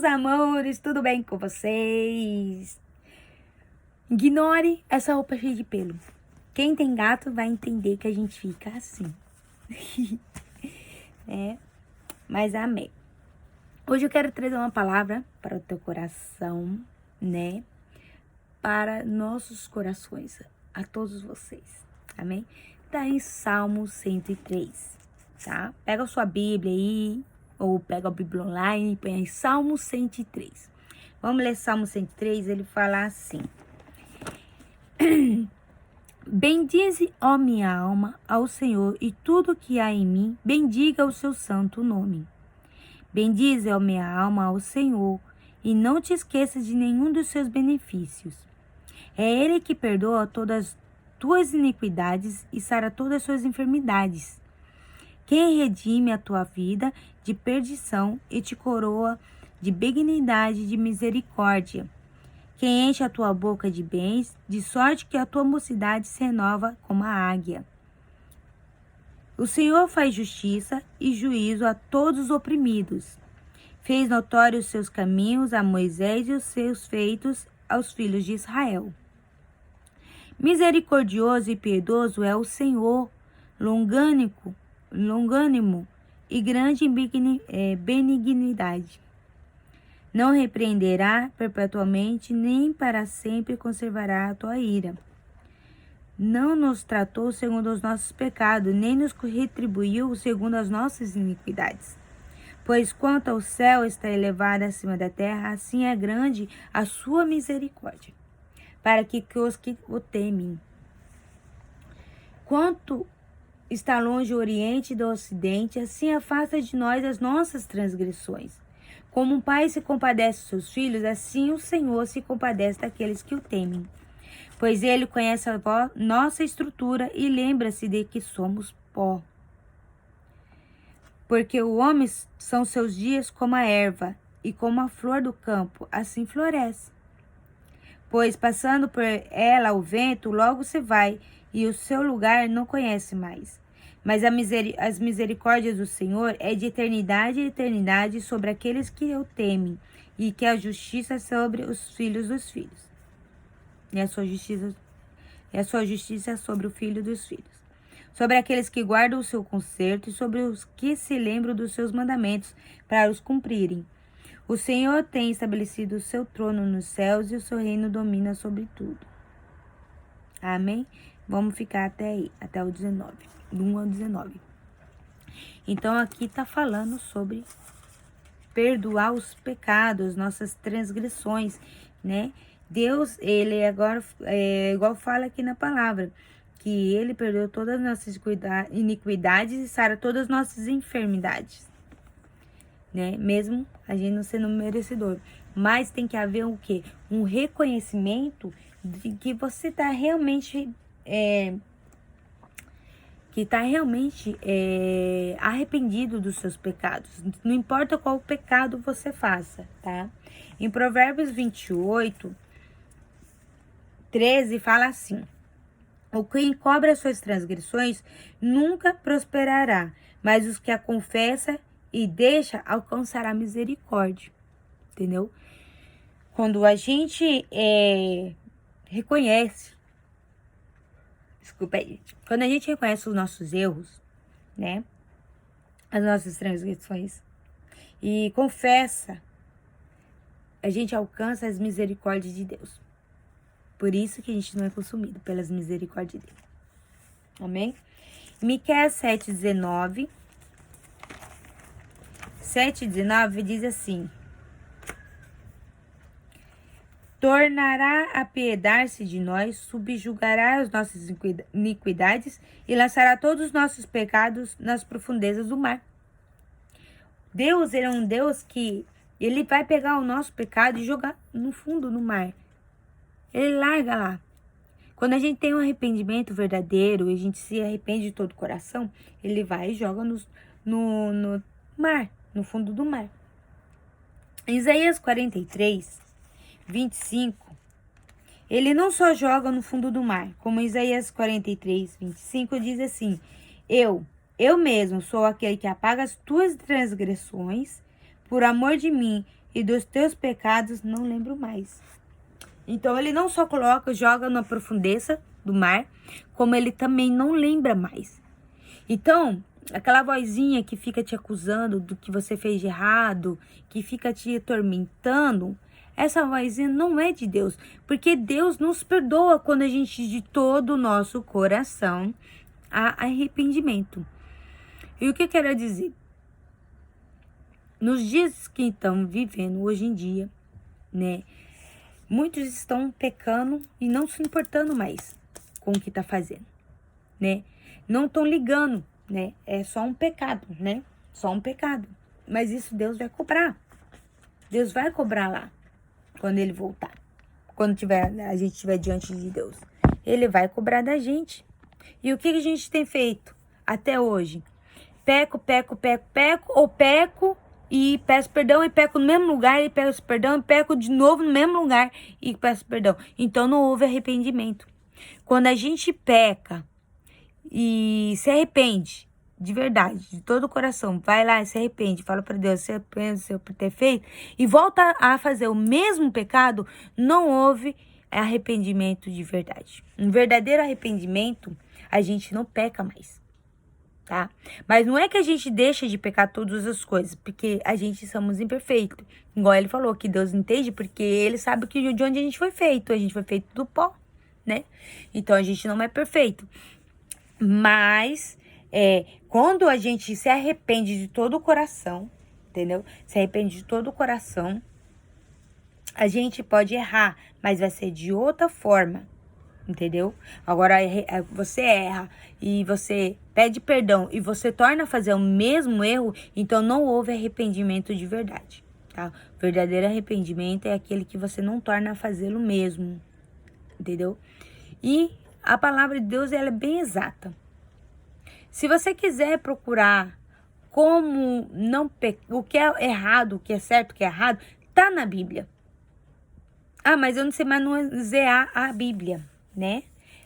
amores, tudo bem com vocês? Ignore essa roupa cheia de pelo. Quem tem gato vai entender que a gente fica assim. Mas amém. Hoje eu quero trazer uma palavra para o teu coração, né? Para nossos corações, a todos vocês. Amém? Tá em Salmo 103, tá? Pega a sua Bíblia aí, ou pega a Bíblia online e põe aí Salmo 103. Vamos ler Salmo 103, ele fala assim. Bendize, ó minha alma, ao Senhor, e tudo que há em mim, bendiga o seu santo nome. Bendize, ó minha alma, ao Senhor, e não te esqueças de nenhum dos seus benefícios. É Ele que perdoa todas as tuas iniquidades e sara todas as suas enfermidades. Quem redime a tua vida de perdição e te coroa de benignidade e de misericórdia. Quem enche a tua boca de bens, de sorte que a tua mocidade se renova como a águia. O Senhor faz justiça e juízo a todos os oprimidos. Fez notórios os seus caminhos a Moisés e os seus feitos aos filhos de Israel. Misericordioso e piedoso é o Senhor, longânimo e grande em benignidade. Não repreenderá perpetuamente, nem para sempre conservará a tua ira. Não nos tratou segundo os nossos pecados, nem nos retribuiu segundo as nossas iniquidades. Pois quanto ao céu está elevado acima da terra, assim é grande a sua misericórdia, para que os que o temem. Quanto está longe o oriente do ocidente, assim afasta de nós as nossas transgressões. Como um pai se compadece dos seus filhos, assim o Senhor se compadece daqueles que o temem. Pois ele conhece a nossa estrutura e lembra-se de que somos pó. Porque o homem são seus dias como a erva, e como a flor do campo, assim floresce. Pois passando por ela o vento, logo se vai, e o seu lugar não conhece mais. Mas as misericórdias do Senhor é de eternidade em eternidade sobre aqueles que o temem, e que a justiça sobre os filhos dos filhos. E a sua justiça sobre o filho dos filhos. Sobre aqueles que guardam o seu conserto e sobre os que se lembram dos seus mandamentos para os cumprirem. O Senhor tem estabelecido o seu trono nos céus e o seu reino domina sobre tudo. Amém? Vamos ficar até aí, até o 19, do 1 ao 19. Então, aqui está falando sobre perdoar os pecados, nossas transgressões, né? Deus, ele agora, igual fala aqui na palavra, que ele perdoou todas as nossas iniquidades e sara todas as nossas enfermidades, né? Mesmo a gente não sendo merecedor. Mas tem que haver o quê? Um reconhecimento de que você está realmente arrependido dos seus pecados. Não importa qual pecado você faça, tá? Em Provérbios 28, 13 fala assim: o que encobre as suas transgressões nunca prosperará, mas os que a confessa e deixa alcançará misericórdia. Entendeu? Quando a gente reconhece, quando a gente reconhece os nossos erros, né, as nossas transgressões, e confessa, a gente alcança as misericórdias de Deus. Por isso que a gente não é consumido pelas misericórdias dele. Amém? Miqueias 7:19 diz assim: tornará a piedade-se de nós, subjugará as nossas iniquidades e lançará todos os nossos pecados nas profundezas do mar. Deus, ele é um Deus que ele vai pegar o nosso pecado e jogar no fundo do mar. Ele larga lá. Quando a gente tem um arrependimento verdadeiro, e a gente se arrepende de todo o coração, ele vai e joga no mar, no fundo do mar. Isaías 43, 25, ele não só joga no fundo do mar, como Isaías 43, 25 diz assim: eu mesmo sou aquele que apaga as tuas transgressões por amor de mim e dos teus pecados, não lembro mais. Então, ele não só joga na profundeza do mar, como ele também não lembra mais. Então, aquela vozinha que fica te acusando do que você fez de errado, que fica te atormentando, essa vozinha não é de Deus, porque Deus nos perdoa quando a gente de todo o nosso coração há arrependimento. E o que eu quero dizer? Nos dias que estão vivendo hoje em dia, né? Muitos estão pecando e não se importando mais com o que está fazendo, né? Não estão ligando, né? É só um pecado, né? Só um pecado. Mas isso Deus vai cobrar. Deus vai cobrar lá, quando ele voltar. Quando a gente estiver diante de Deus. Ele vai cobrar da gente. E o que a gente tem feito até hoje? Peco, ou peco e peço perdão e peco no mesmo lugar e peço perdão e peco de novo no mesmo lugar e peço perdão. Então não houve arrependimento. Quando a gente peca e se arrepende de verdade, de todo o coração, vai lá e se arrepende, fala para Deus, se arrepende por ter feito e volta a fazer o mesmo pecado, não houve arrependimento de verdade. Um verdadeiro arrependimento, a gente não peca mais. Tá? Mas não é que a gente deixa de pecar todas as coisas, porque a gente somos imperfeitos. Igual ele falou que Deus entende, porque ele sabe que de onde a gente foi feito do pó, né? Então a gente não é perfeito. Mas quando a gente se arrepende de todo o coração, entendeu? Se arrepende de todo o coração, a gente pode errar, mas vai ser de outra forma. Entendeu? Agora, você erra e você pede perdão e você torna a fazer o mesmo erro, então não houve arrependimento de verdade, tá? O verdadeiro arrependimento é aquele que você não torna a fazê-lo mesmo, entendeu? E a palavra de Deus, ela é bem exata. Se você quiser procurar como não o que é errado, o que é certo, o que é errado, tá na Bíblia. Ah, mas eu não sei manusear a Bíblia, né?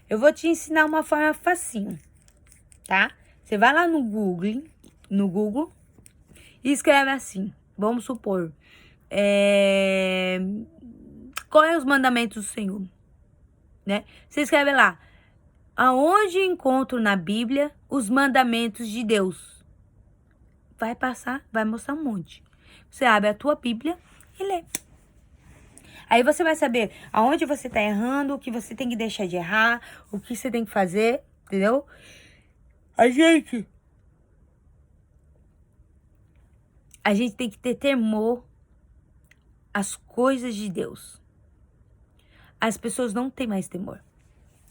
Eu vou te ensinar uma forma facinho, tá? Você vai lá no Google e escreve assim, vamos supor, qual é os mandamentos do Senhor, né? Você escreve lá, aonde encontro na Bíblia os mandamentos de Deus? Vai mostrar um monte. Você abre a tua Bíblia e lê. Aí você vai saber aonde você tá errando, o que você tem que deixar de errar, o que você tem que fazer, entendeu? A gente tem que ter temor às coisas de Deus. As pessoas não têm mais temor,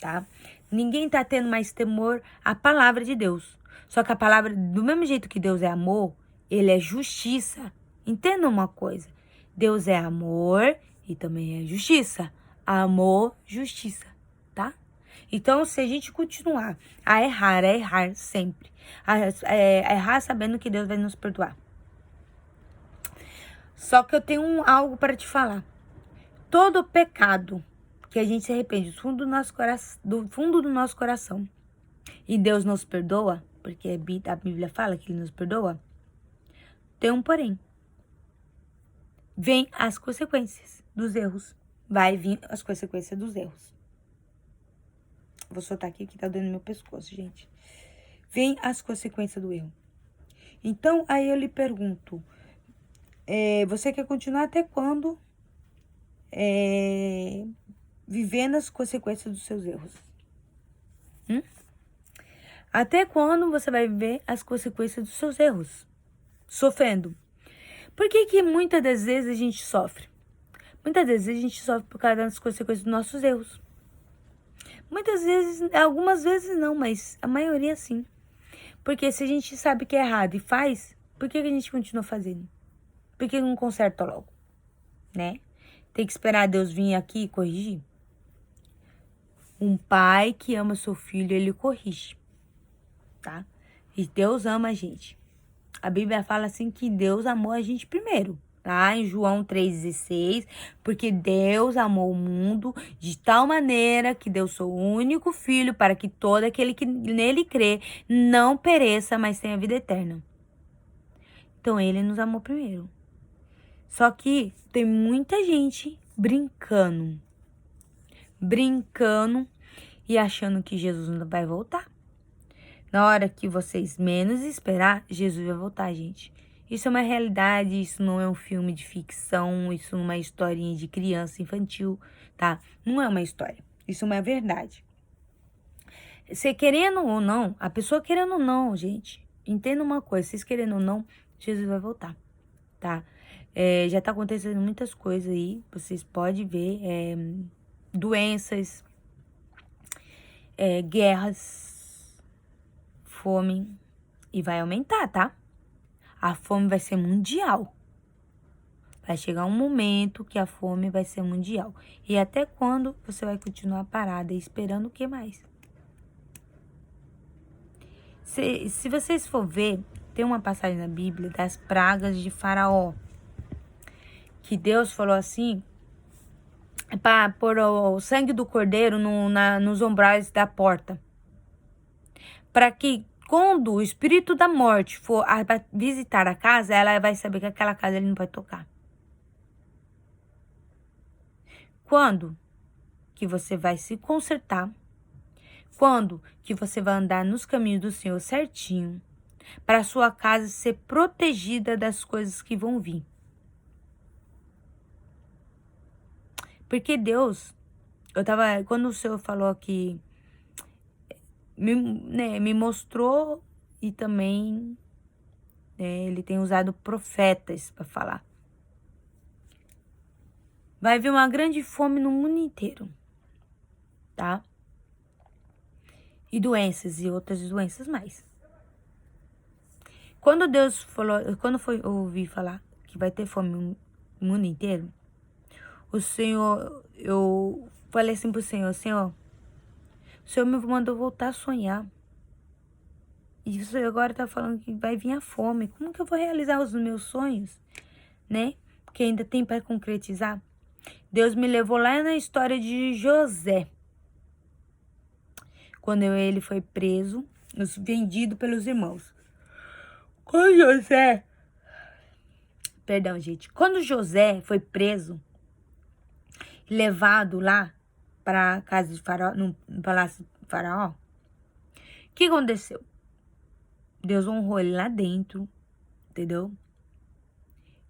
tá? Ninguém tá tendo mais temor à palavra de Deus. Só que a palavra, do mesmo jeito que Deus é amor, ele é justiça. Entenda uma coisa, Deus é amor e também é justiça. Amor, justiça, tá? Então, se a gente continuar a errar sempre. A errar sabendo que Deus vai nos perdoar. Só que eu tenho algo para te falar. Todo pecado que a gente se arrepende do fundo do nosso coração e Deus nos perdoa, porque a Bíblia fala que Ele nos perdoa, tem um porém. Vem as consequências dos erros. Vai vir as consequências dos erros. Vou soltar aqui que tá doendo meu pescoço, gente. Vem as consequências do erro. Então, aí eu lhe pergunto, você quer continuar até quando vivendo as consequências dos seus erros? Até quando você vai viver as consequências dos seus erros? Sofrendo. Por que muitas das vezes a gente sofre? Muitas vezes a gente sofre por causa das consequências dos nossos erros. Muitas vezes, algumas vezes não, mas a maioria sim. Porque se a gente sabe que é errado e faz, por que a gente continua fazendo? Por que não conserta logo? Né? Tem que esperar Deus vir aqui e corrigir? Um pai que ama seu filho, ele corrige, tá? E Deus ama a gente. A Bíblia fala assim que Deus amou a gente primeiro, tá? Em João 3,16, porque Deus amou o mundo de tal maneira que deu seu único filho para que todo aquele que nele crê não pereça, mas tenha vida eterna. Então, ele nos amou primeiro. Só que tem muita gente brincando e achando que Jesus não vai voltar. Na hora que vocês menos esperar, Jesus vai voltar, gente. Isso é uma realidade, isso não é um filme de ficção, isso não é uma historinha de criança infantil, tá? Não é uma história, isso é uma verdade. Você querendo ou não, a pessoa querendo ou não, gente, entenda uma coisa, vocês querendo ou não, Jesus vai voltar, tá? Já tá acontecendo muitas coisas aí, vocês podem ver, doenças, guerras, fome, e vai aumentar, tá? A fome vai ser mundial. Vai chegar um momento que a fome vai ser mundial. E até quando você vai continuar parada esperando o que mais? Se vocês for ver, tem uma passagem na Bíblia das pragas de Faraó. Que Deus falou assim, para pôr o sangue do cordeiro nos umbrais da porta. Para que quando o espírito da morte for visitar a casa, ela vai saber que aquela casa ele não vai tocar. Quando que você vai se consertar? Quando que você vai andar nos caminhos do Senhor certinho? Para a sua casa ser protegida das coisas que vão vir. Porque Deus, quando o Senhor falou que me mostrou e também ele tem usado profetas para falar. Vai haver uma grande fome no mundo inteiro, tá? E doenças e outras doenças mais. Quando Deus falou, quando foi ouvir falar que vai ter fome no mundo inteiro, o Senhor, eu falei assim pro Senhor, Senhor, o Senhor me mandou voltar a sonhar. E o Senhor agora tá falando que vai vir a fome. Como que eu vou realizar os meus sonhos, né? Porque ainda tem para concretizar. Deus me levou lá na história de José. Quando ele foi preso, vendido pelos irmãos. Quando José foi preso, levado lá para a casa de Faraó, no palácio de Faraó, o que aconteceu? Deus honrou ele lá dentro, entendeu?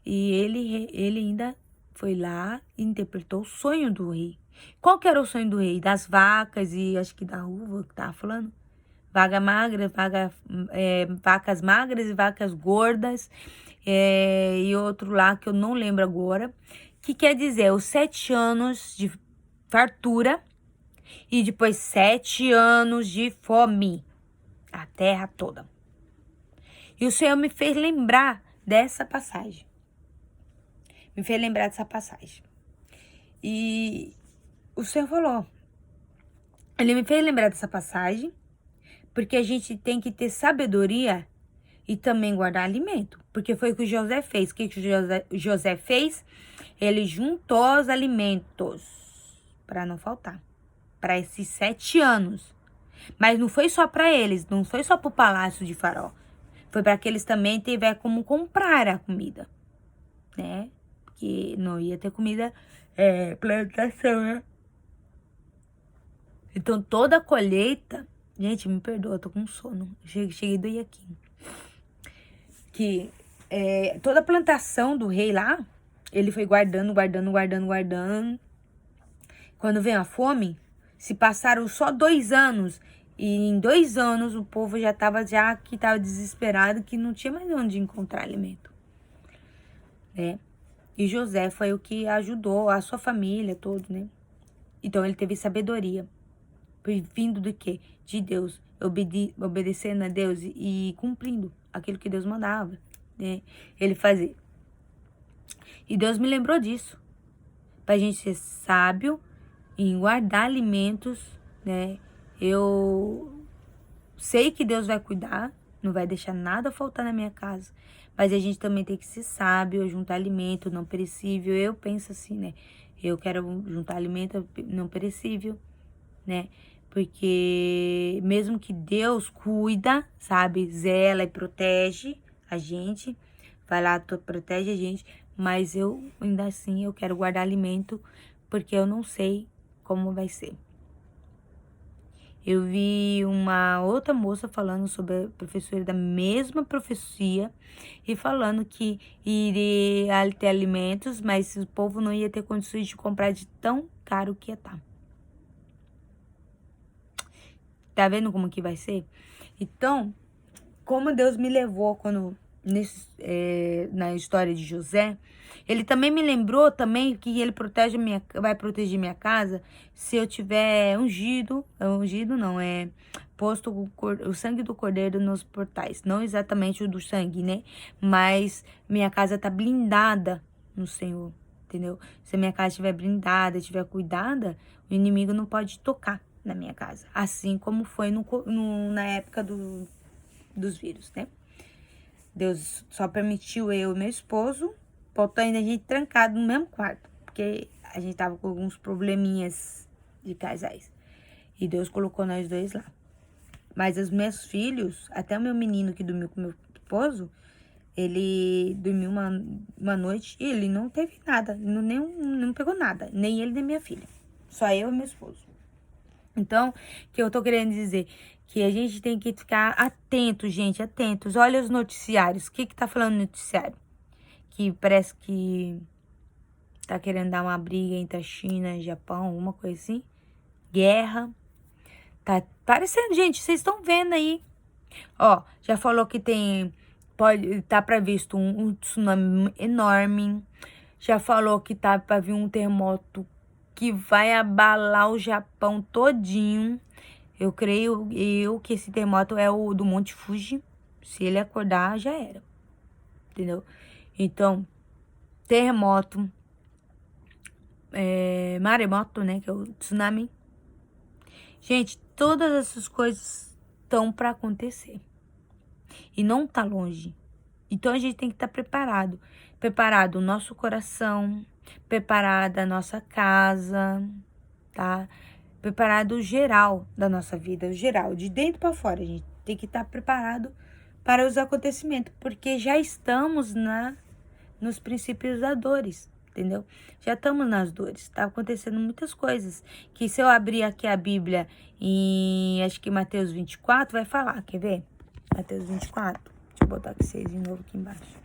E ele ainda foi lá e interpretou o sonho do rei. Qual que era o sonho do rei? Das vacas e acho que da uva que tava falando. Vacas magras e vacas gordas. E outro lá que eu não lembro agora. Que quer dizer os 7 anos de fartura e depois 7 anos de fome. A terra toda. E o Senhor me fez lembrar dessa passagem. E o Senhor falou. Ele me fez lembrar dessa passagem. Porque a gente tem que ter sabedoria e também guardar alimento. Porque foi o que o José fez. O que o José fez? Ele juntou os alimentos para não faltar. Para esses 7 anos. Mas não foi só para eles. Não foi só para o palácio de Faraó. Foi para que eles também tiverem como comprar a comida. Né? Porque não ia ter comida, plantação, né? Então toda a colheita... Gente, me perdoa, eu tô com sono. Cheguei doir aqui. Que toda a plantação do rei lá, ele foi guardando. Quando vem a fome, se passaram só 2 anos. E em 2 anos o povo já tava desesperado, que não tinha mais onde encontrar alimento. Né? E José foi o que ajudou a sua família toda, né? Então ele teve sabedoria. Vindo do quê? De Deus, obedecendo a Deus e cumprindo aquilo que Deus mandava, né? Ele fazer. E Deus me lembrou disso, pra gente ser sábio em guardar alimentos, né? Eu sei que Deus vai cuidar, não vai deixar nada faltar na minha casa, mas a gente também tem que ser sábio, juntar alimento não perecível. Eu penso assim, né? Eu quero juntar alimento não perecível, né? Porque mesmo que Deus cuida, sabe, zela e protege a gente, vai lá, protege a gente, mas eu, ainda assim, eu quero guardar alimento, porque eu não sei como vai ser. Eu vi uma outra moça falando sobre a professora da mesma profecia e falando que iria ter alimentos, mas o povo não ia ter condições de comprar de tão caro que ia estar. Tá vendo como que vai ser? Então, como Deus me levou na história de José, ele também me lembrou também que ele vai proteger minha casa se eu tiver ungido não, posto o sangue do cordeiro nos portais. Não exatamente o do sangue, né? Mas minha casa tá blindada no Senhor, entendeu? Se a minha casa estiver blindada, estiver cuidada, o inimigo não pode tocar na minha casa. Assim como foi na época dos vírus, né? Deus só permitiu eu e meu esposo, botou ainda a gente trancado no mesmo quarto, porque a gente tava com alguns probleminhas de casais. E Deus colocou nós dois lá. Mas os meus filhos, até o meu menino que dormiu com meu esposo, ele dormiu uma noite e ele não teve nada, não pegou nada, nem ele nem minha filha. Só eu e meu esposo. Então, o que eu tô querendo dizer? Que a gente tem que ficar atento, gente, atentos. Olha os noticiários. O que tá falando no noticiário? Que parece que tá querendo dar uma briga entre a China e Japão, alguma coisa assim. Guerra. Tá parecendo, gente, vocês estão vendo aí. Ó, já falou que tá previsto um tsunami enorme. Já falou que tá pra vir um terremoto que vai abalar o Japão todinho. Eu creio que esse terremoto é o do Monte Fuji. Se ele acordar, já era. Entendeu? Então, terremoto, maremoto, né? Que é o tsunami. Gente, todas essas coisas estão para acontecer. E não tá longe. Então, a gente tem que estar preparado. Preparado o nosso coração, preparada a nossa casa, tá? Preparado o geral da nossa vida, o geral, de dentro para fora. A gente tem que estar preparado para os acontecimentos, porque já estamos nos princípios das dores, entendeu? Já estamos nas dores, tá acontecendo muitas coisas, que se eu abrir aqui a Bíblia em, acho que Mateus 24, vai falar, quer ver? Mateus 24, deixa eu botar aqui vocês de novo aqui embaixo.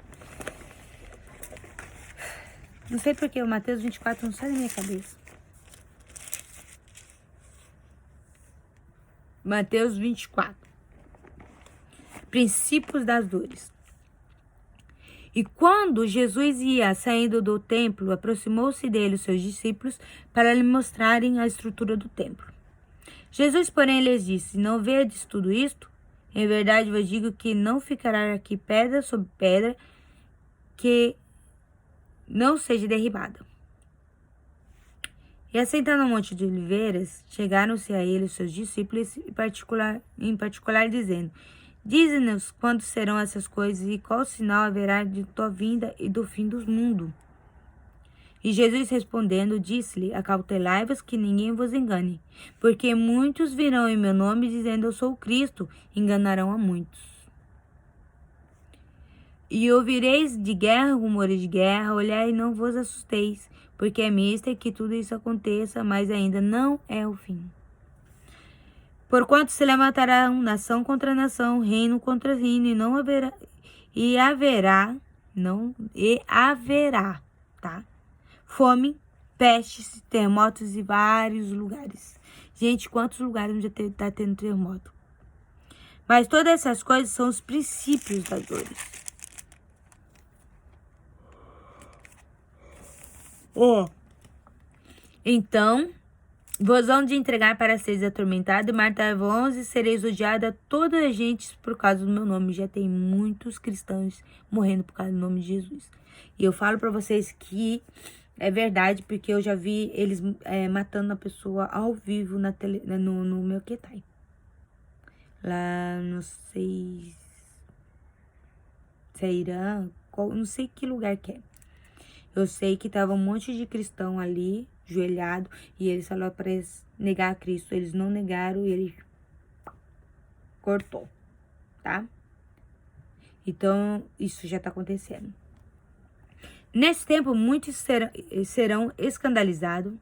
Não sei porque o Mateus 24 não sai da minha cabeça. Mateus 24. Princípios das dores. E quando Jesus ia saindo do templo, aproximou-se dele os seus discípulos para lhe mostrarem a estrutura do templo. Jesus, porém, lhes disse: Não vedes tudo isto? Em verdade vos digo que não ficará aqui pedra sobre pedra que não seja derribada. E assentado no Monte de Oliveiras, chegaram-se a ele os seus discípulos, em particular dizendo: Dize-nos quando serão essas coisas e qual sinal haverá de tua vinda e do fim do mundo. E Jesus respondendo, disse-lhe: Acautelai-vos que ninguém vos engane, porque muitos virão em meu nome dizendo: Eu sou o Cristo, enganarão a muitos. E ouvireis de guerra, rumores de guerra, olhai e não vos assusteis, porque é mister que tudo isso aconteça, mas ainda não é o fim. Porquanto se levantará nação contra nação, reino contra reino, e haverá, tá? Fome, pestes, terremotos em vários lugares. Gente, quantos lugares já tá tendo terremoto? Mas todas essas coisas são os princípios das dores. Então, vos hão de entregar para seres atormentado e matar-vos e sereis odiada toda a gente por causa do meu nome. Já tem muitos cristãos morrendo por causa do nome de Jesus. E eu falo para vocês que é verdade, porque eu já vi eles matando a pessoa ao vivo no meu Quetai. Lá, não sei se é Irã, não sei que lugar que é. Eu sei que tava um monte de cristão ali, joelhado, e eles falaram para eles negar a Cristo. Eles não negaram e ele cortou, tá? Então, isso já tá acontecendo. Nesse tempo, muitos serão escandalizados.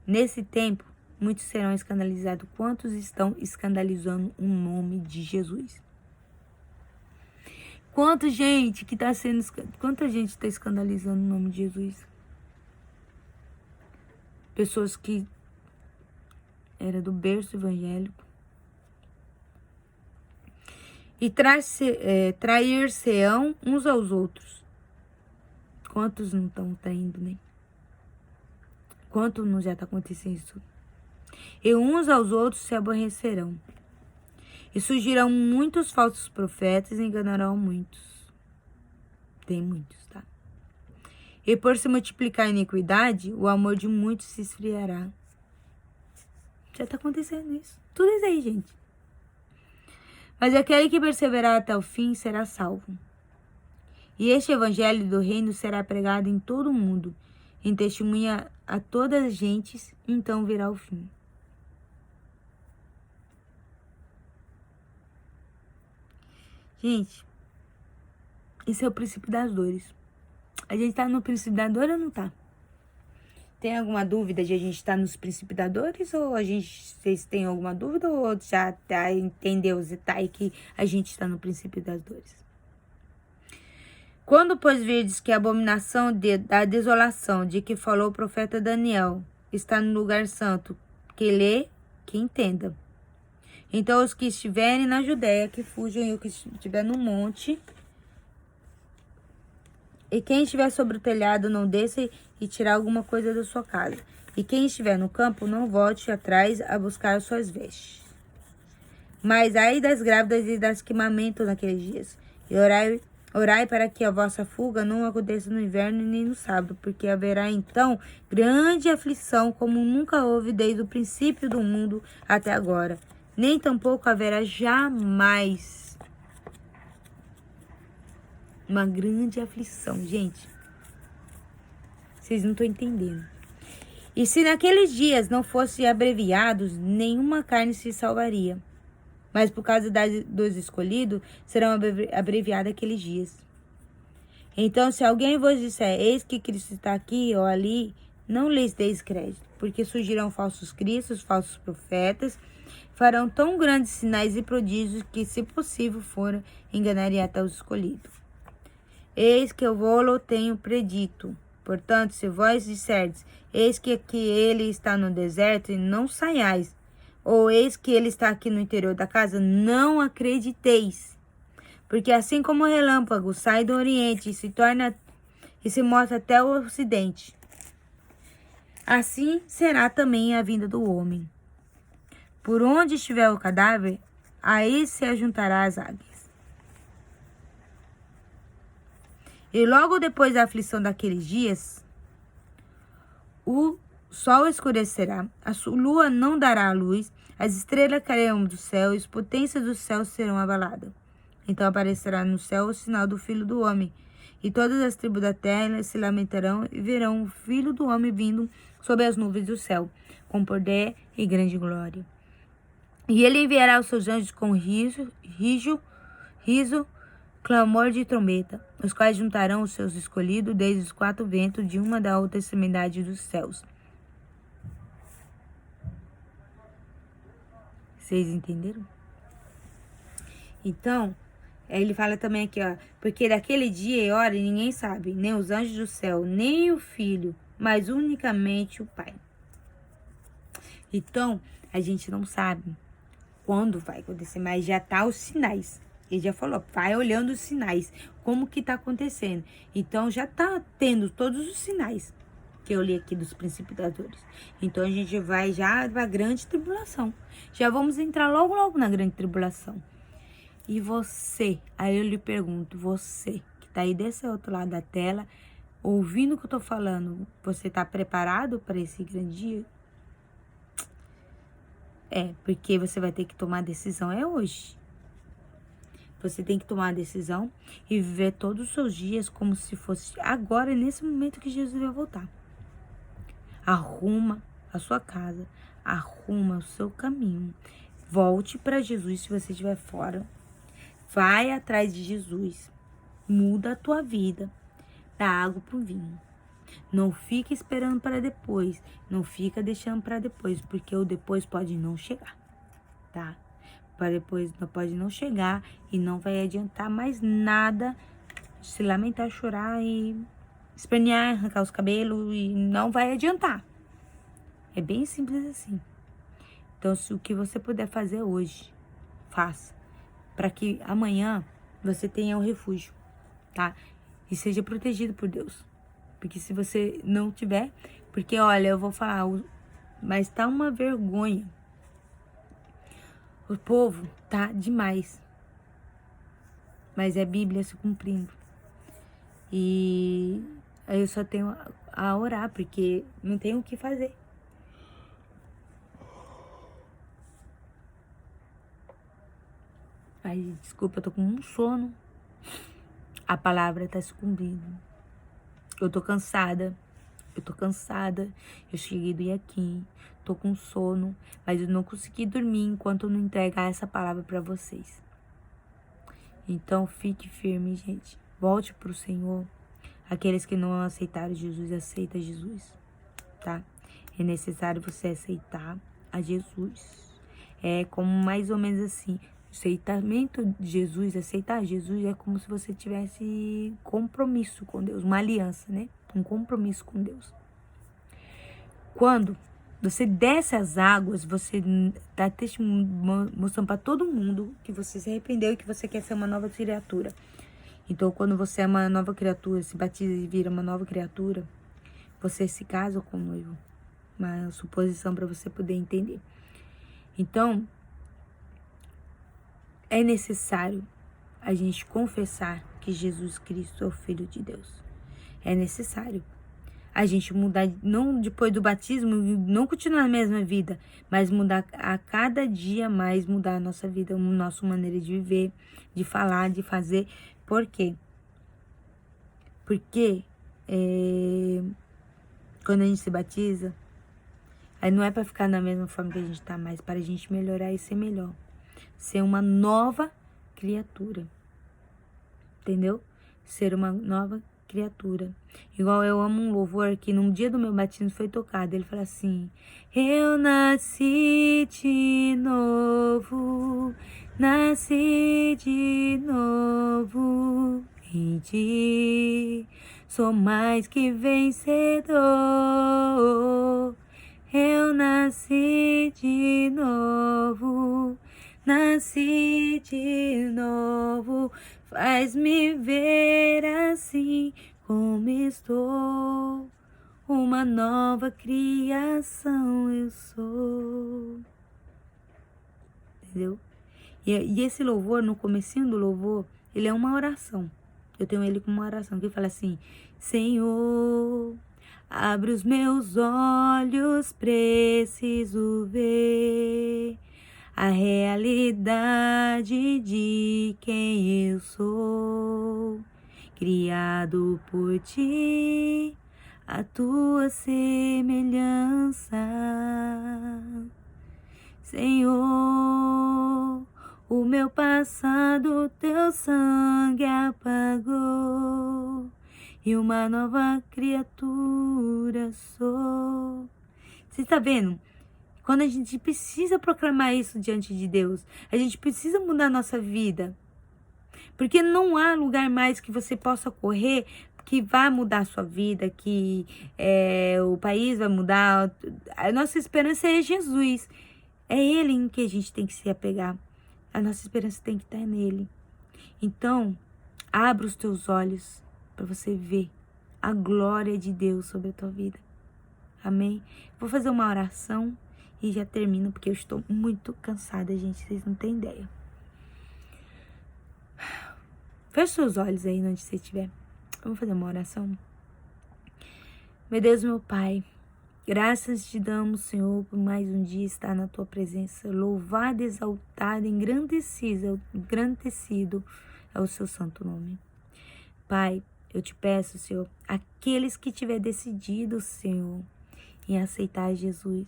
Nesse tempo, muitos serão escandalizados. Quantos estão escandalizando o nome de Jesus? Quanta gente está escandalizando o nome de Jesus? Pessoas que eram do berço evangélico. E trair-se-ão uns aos outros. Quantos não estão traindo, né? Quanto não já está acontecendo isso? E uns aos outros se aborrecerão. E surgirão muitos falsos profetas e enganarão muitos. Tem muitos, tá? E por se multiplicar a iniquidade, o amor de muitos se esfriará. Já está acontecendo isso. Tudo isso aí, gente. Mas aquele que perseverar até o fim será salvo. E este evangelho do reino será pregado em todo o mundo, em testemunha a todas as gentes, então virá o fim. Gente, esse é o princípio das dores. A gente tá no princípio da dor ou não tá? Tem alguma dúvida de a gente estar nos princípios da dores? Ou vocês têm alguma dúvida? Ou já entendeu, Zitai, que a gente está no princípio das dores? Quando, pois, virdes que a abominação da desolação de que falou o profeta Daniel está no lugar santo, que lê, que entenda. Então, os que estiverem na Judéia, que fujam, e o que estiver no monte, e quem estiver sobre o telhado, não desça e tirar alguma coisa da sua casa. E quem estiver no campo, não volte atrás a buscar suas vestes. Mas ai das grávidas e das que amamentam naqueles dias. E orai para que a vossa fuga não aconteça no inverno nem no sábado, porque haverá então grande aflição, como nunca houve desde o princípio do mundo até agora. Nem tampouco haverá jamais. Uma grande aflição, gente. Vocês não estão entendendo. E se naqueles dias não fossem abreviados, nenhuma carne se salvaria. Mas por causa dos escolhidos, serão abreviados aqueles dias. Então, se alguém vos disser, eis que Cristo está aqui ou ali, não lhes deis crédito, porque surgirão falsos cristos, falsos profetas, farão tão grandes sinais e prodígios que, se possível for, enganariam até os escolhidos. Eis que eu vou-lo tenho predito. Portanto, se vós disserdes, eis que aqui ele está no deserto, e não saiais, ou eis que ele está aqui no interior da casa, não acrediteis. Porque assim como o relâmpago sai do oriente e se mostra até o ocidente, assim será também a vinda do homem. Por onde estiver o cadáver, aí se ajuntará as águias. E logo depois da aflição daqueles dias, o sol escurecerá, a lua não dará a luz, as estrelas cairão do céu e as potências do céu serão abaladas. Então aparecerá no céu o sinal do Filho do Homem, e todas as tribos da terra se lamentarão e verão o Filho do Homem vindo sobre as nuvens do céu, com poder e grande glória. E ele enviará os seus anjos com riso, clamor de trombeta, os quais juntarão os seus escolhidos desde os quatro ventos de uma da outra extremidade dos céus. Vocês entenderam? Então, ele fala também aqui, ó, porque daquele dia e hora ninguém sabe, nem os anjos do céu, nem o Filho, mas unicamente o Pai. Então, a gente não sabe quando vai acontecer, mas já tá os sinais. Ele já falou, vai olhando os sinais, como que tá acontecendo. Então, já tá tendo todos os sinais que eu li aqui dos princípios das dores. Então, a gente vai já pra grande tribulação. Já vamos entrar logo na grande tribulação. E você, aí eu lhe pergunto, você que tá aí desse outro lado da tela, ouvindo o que eu tô falando, você tá preparado para esse grande dia? Porque você vai ter que tomar a decisão, hoje. Você tem que tomar a decisão e viver todos os seus dias como se fosse agora, nesse momento que Jesus vai voltar. Arruma a sua casa, arruma o seu caminho. Volte para Jesus se você estiver fora. Vai atrás de Jesus. Muda a tua vida da água pro vinho. Não fica esperando para depois. Não fica deixando para depois, porque o depois pode não chegar, tá? Para depois pode não chegar e não vai adiantar mais nada. Se lamentar, chorar e espernear, arrancar os cabelos e não vai adiantar. É bem simples assim. Então, se o que você puder fazer hoje, faça. Para que amanhã você tenha um refúgio, tá? E seja protegido por Deus. Porque se você não tiver... Porque, olha, eu vou falar... Mas tá uma vergonha. O povo tá demais. Mas é a Bíblia se cumprindo. E aí eu só tenho a orar, porque não tenho o que fazer. Ai, desculpa, eu tô com um sono. A palavra tá se cumprindo. Eu tô cansada. Eu cheguei do Iaquim. Tô com sono. Mas eu não consegui dormir enquanto eu não entregar essa palavra pra vocês. Então, fique firme, gente. Volte pro Senhor. Aqueles que não aceitaram Jesus, aceita Jesus, tá? É necessário você aceitar a Jesus. É como mais ou menos assim, aceitamento de Jesus, aceitar Jesus é como se você tivesse compromisso com Deus, uma aliança, né? Um compromisso com Deus. Quando você desce as águas, você tá mostrando para todo mundo que você se arrependeu e que você quer ser uma nova criatura. Então, quando você é uma nova criatura, se batiza e vira uma nova criatura, você se casa com o noivo. Uma suposição para você poder entender. Então, é necessário a gente confessar que Jesus Cristo é o Filho de Deus. É necessário a gente mudar, não depois do batismo, não continuar na mesma vida, mas mudar a cada dia mais, mudar a nossa vida, a nossa maneira de viver, de falar, de fazer. Por quê? Porque quando a gente se batiza, aí não é para ficar da mesma forma que a gente tá, mas para a gente melhorar e ser melhor. Ser uma nova criatura. Entendeu? Ser uma nova criatura. Igual eu amo um louvor que num dia do meu batismo foi tocado. Ele fala assim: eu nasci de novo, nasci de novo em ti. Sou mais que vencedor. Eu nasci de novo, nasci de novo. Faz-me ver assim como estou. Uma nova criação eu sou. Entendeu? E esse louvor, no comecinho do louvor, ele é uma oração. Eu tenho ele como uma oração que fala assim: Senhor, abre os meus olhos, preciso ver a realidade de quem eu sou, criado por ti, a tua semelhança. Senhor, o meu passado teu sangue apagou e uma nova criatura sou. Você está vendo? Quando a gente precisa proclamar isso diante de Deus, a gente precisa mudar a nossa vida. Porque não há lugar mais que você possa correr que vai mudar a sua vida, que o país vai mudar. A nossa esperança é Jesus. É Ele em que a gente tem que se apegar. A nossa esperança tem que estar nele. Então, abra os teus olhos para você ver a glória de Deus sobre a tua vida. Amém? Vou fazer uma oração e já termino, porque eu estou muito cansada, gente. Vocês não têm ideia. Feche seus olhos aí onde você estiver. Vamos fazer uma oração? Meu Deus, meu Pai, graças te damos, Senhor, por mais um dia estar na tua presença. Louvado, exaltado, engrandecido é o seu santo nome. Pai, eu te peço, Senhor, aqueles que tiver decidido, Senhor, em aceitar Jesus,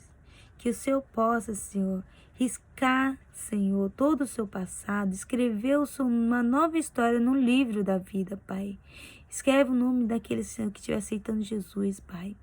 Que o Senhor possa, Senhor, riscar, Senhor, todo o seu passado, escrever uma nova história no livro da vida, Pai. Escreve o nome daquele, Senhor, que estiver aceitando Jesus, Pai.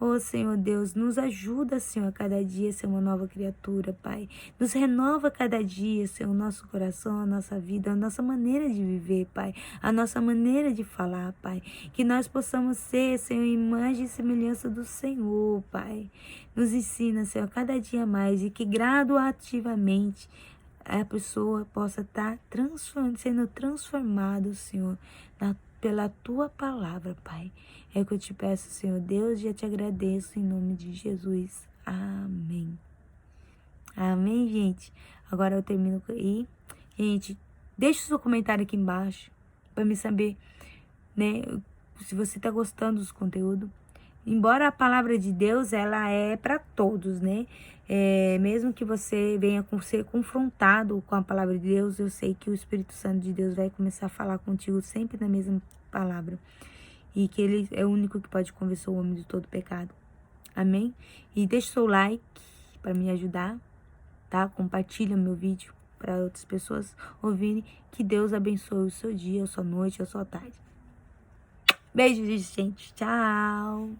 Oh, Senhor Deus, nos ajuda, Senhor, a cada dia a ser uma nova criatura, Pai. Nos renova a cada dia, Senhor, o nosso coração, a nossa vida, a nossa maneira de viver, Pai. A nossa maneira de falar, Pai. Que nós possamos ser, Senhor, imagem e semelhança do Senhor, Pai. Nos ensina, Senhor, cada dia mais e que graduativamente a pessoa possa estar sendo transformada, Senhor, pela Tua palavra, Pai. É o que eu te peço, Senhor Deus, e eu te agradeço em nome de Jesus. Amém. Amém, gente? Agora eu termino aí. Gente, deixa o seu comentário aqui embaixo para me saber, né, se você tá gostando dos conteúdos. Embora a palavra de Deus, ela é para todos, né? Mesmo que você venha ser confrontado com a palavra de Deus, eu sei que o Espírito Santo de Deus vai começar a falar contigo sempre na mesma palavra. E que Ele é o único que pode convencer o homem de todo pecado. Amém? E deixa o seu like para me ajudar, tá? Compartilha meu vídeo para outras pessoas ouvirem. Que Deus abençoe o seu dia, a sua noite, a sua tarde. Beijo, gente. Tchau.